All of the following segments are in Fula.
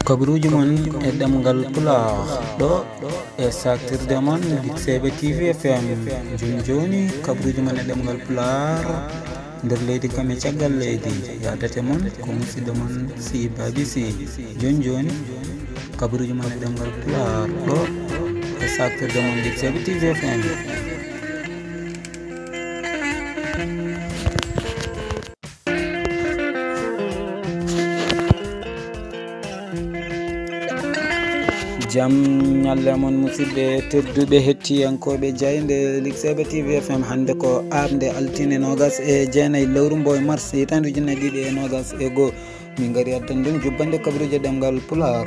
kabruji mon e ɗemgal pulaar ɗo e saktirde mon Dixebe TV FM joni kabruji mon e ɗemgal pulaar nder leydi kam e caggal leydi yadate mon ko musidɗo mon Sy Baby Sy joni kabruji mon e ɗemgal pulaar ɗo e saktirde mon Dixebe TV FM. jam ñalle mon musidɓe tedduɓe hettiyankoɓe jayde Dixebe TV FM hande ko arde altine 29 lewru mboye mars hitande 2021 min gari addanden jubbande kabaruji ɗemgal pulaar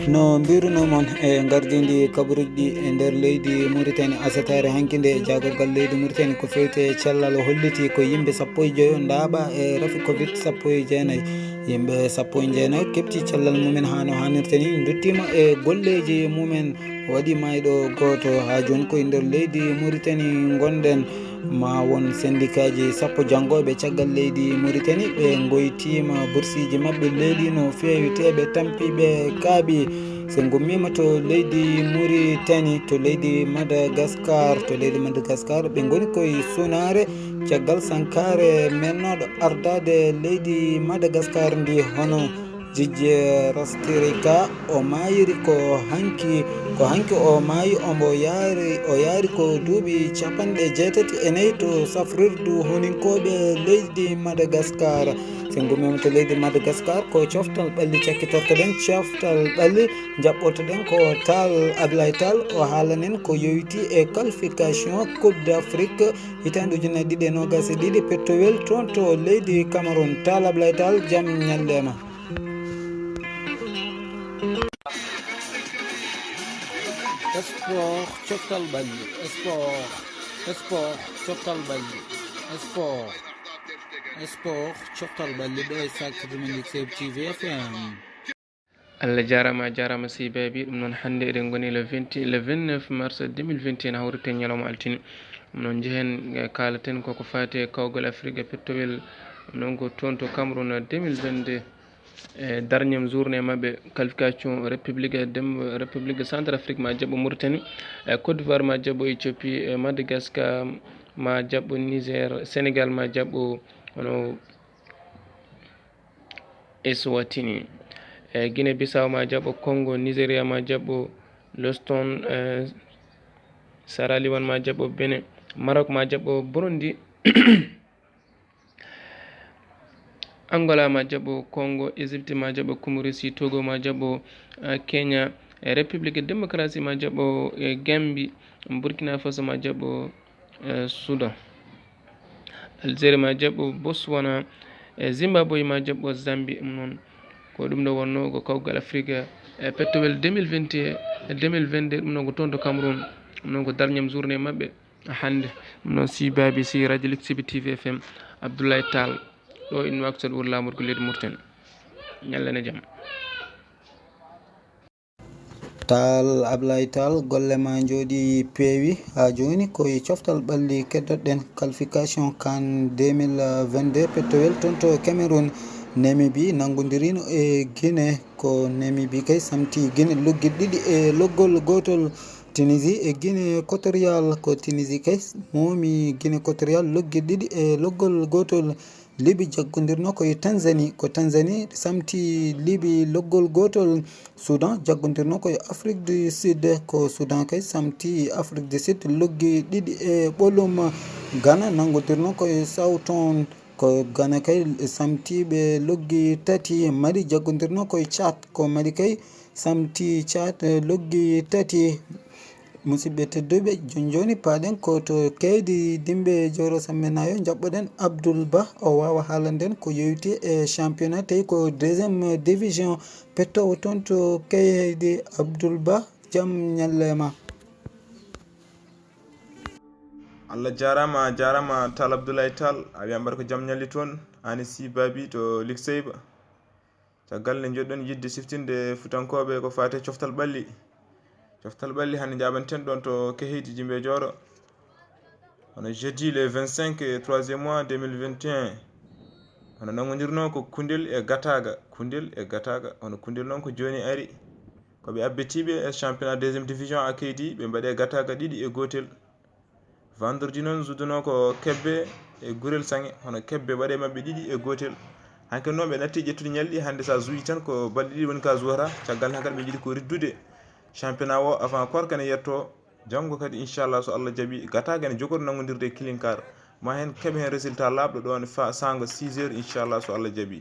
no mbirunomon e gardidi kabaruji ɗi e nder leydi Mauritanie asatare hankide e jagorgal leydi Mauritanie ko fewte cellal holliti ko yimɓe 15 ndaaɓa e rafi covid 19 yimɓe 19 kepti cellal mumen ha no hannirta ni duttima e golleji mumen waɗi mayɗo goto ha joni koye nder leydi Mauritanie gonɗen ma won syndicat ji 10 janggoɓe caggal leydi Mauritanie ɓe goytima bourseji mabɓe leeli no fewi teɓe tampiɓe kaaɓi so gummima to leydi Mauritanie to leydi Madagascar ɓe goni koye sunare caggal sankare mennoɗo ardade leydi Madagascar ndi hono Jijje Rastrika o mayiri ko hanki o maayi o yaari ko duuɓi 64 to safrirdu honinkoɓe leydi Madagascar so gummima to leydi Madagascar ko coftal ɓalli cakkitortoɗen coftal ɓalli jaɓɓotoɗen ko Tall Ablaye Tall o haalanen ko yowiti e qualification coupe d'Afrique hitande 2022 pettowel toon to leydi Cameroun. Tall Ablaye Tall jaam ñallema. Sport coftal ɓalli sport coftal ɓalli sport coftal ɓalli ɗo e saktirde men Dixebe TV FM. Allah jarama Sy Baby. ɗum noon hannde eɗen goni le 29 mars 2021 hawrete ñalawma altine. ɗum noon jehen kalaten koko fati e kawgal Afrique e pettowel ɗum noon ko toon to Cameroun 2022 e derniéme journée mabɓe qualification république centre Afrique ma jaɓɓo Mauritanie Côte d'Ivoire ma jaɓɓo Éthiopie Madagascar ma jaɓɓo Niger Sénégal ma jaɓɓo hono Eswatini Guinée Bissau ma jaɓɓo Congo Nigéria ma jaɓɓo Leston Sierra Leone ma jaɓɓo Benin Maroc ma jaɓɓo Burundi Angola ma jaɓɓo Congo Égypte ma jaɓɓo Comoresi Togo ma jaɓɓo Kenya République démocratie ma jaɓɓo Gambie Burkina Faso ma jaɓɓo Soudan Algérie ma jaɓɓo Botswana Zimbabwe ma jaɓɓo Zambie. ɗum noon ko ɗum ɗo wonno ko kawgal Afrique pettowel 2022 ɗum noon ko toon to Cameroun. ɗum noon ko derniéme journée mabɓe hannde. ɗum noon Sy Baby Sy radio Dixebe TV FM Abdoulaye Tall ɗo in waktude wuro lamorgo leydi Mauritanie. ñallane jaam. Tall Ablaye Tall golle ma jooɗi peewi ha joni koye coftal ɓalli keddoɗen qualification CAN 2022 pettowel toon to Cameroun. Namibie nangodirino e Guinée ko Namibie kay samti Guinée logguiɗi ɗiɗi e loggol gotol. Tunisie e Guinée équatorial ko Tunisie kay momi Guinée équatorial logguiɗi ɗiɗi e loggol gotol. Libi jaggodirno koye Tanzanie ko Tanzanie samti Libi loggol gotol. Soudan jaggodirno koye Afrique du Sud ko Soudan kay samti Afrique du Sud loggi ɗiɗi e ɓolum. Ghana nangodirno koye Southampton ko Ghana kay samtiɓe loggi tati. Mali jaggodirno koye Tchad ko Mali kay samti Tchad loggi tati. musidɓe tedduɓe joni paaɗen ko to keydi dimɓe joro samminayo jaɓɓoɗen Abdoul Ba o wawa haalanden ko yewti e championnat tawi ko deuxiéme division pettowo toon to keydi. Abdoul Ba jaam ñallema. Allah jarama Tall Abdoulaye Tall a wiya mbaɗa ko jaam ñalli toon ani Sy Baby to Dixebe caggal nde joɗɗon yidde siftinde futankoɓe ko fate coftal ɓalli hande jaɓanten ɗon to Kehidi Jimbe Joro on est jeudi le 25 3e mois 2021 hono nangodirno ko Koundel e Gataga hono Koundel noon ko joni ari koɓe abbetiɓe e championnat deuxiéme division a keydi ɓe mbaɗe Gataga 2-1 vendredi noon juduno ko Kebbe e Gurel Sange hono Kebbe waɗe mabɓe 2-1 hanke noon ɓe natti ƴettude ñalɗi hande sa juuyi tan ko balɗe ɗiɗi woni ka juwata caggal hankal ɓe jiiɗi ko riddude championnat o avant korka ne yetto janggo kadi inchallah so Allah jaaɓi Gataga ne jogoto nangodirde Kilinkar ma hen keeɓe hen résultat labɗo ɗon sango 6 heures inchallah so Allah jaaɓi.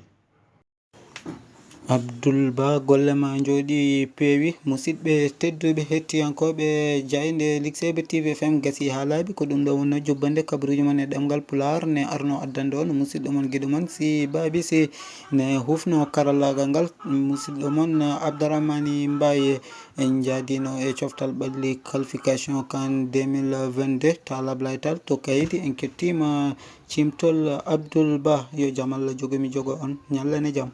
Abdoul Ba gollema jooɗi peewi musidɓe tedduɓe hettiyankoɓe jayde Ligue TV FM gasi ha laaɓi ko ɗum ɗo wonno jubbande kabaruji mon e ɗemgal Pulaar ne arno addande on musidɗo mon guiɗo mon si Baby si ne hufno karallagal ngal musidɗo mon Abdourahmani Mbaye en jaadino e coftal ɓalli qualification CAN 2022 to Alablaye Tall to kaydi en kettima cimtol Abdoul Ba yo jaam Allah jogomi jogo on ñallane jaam.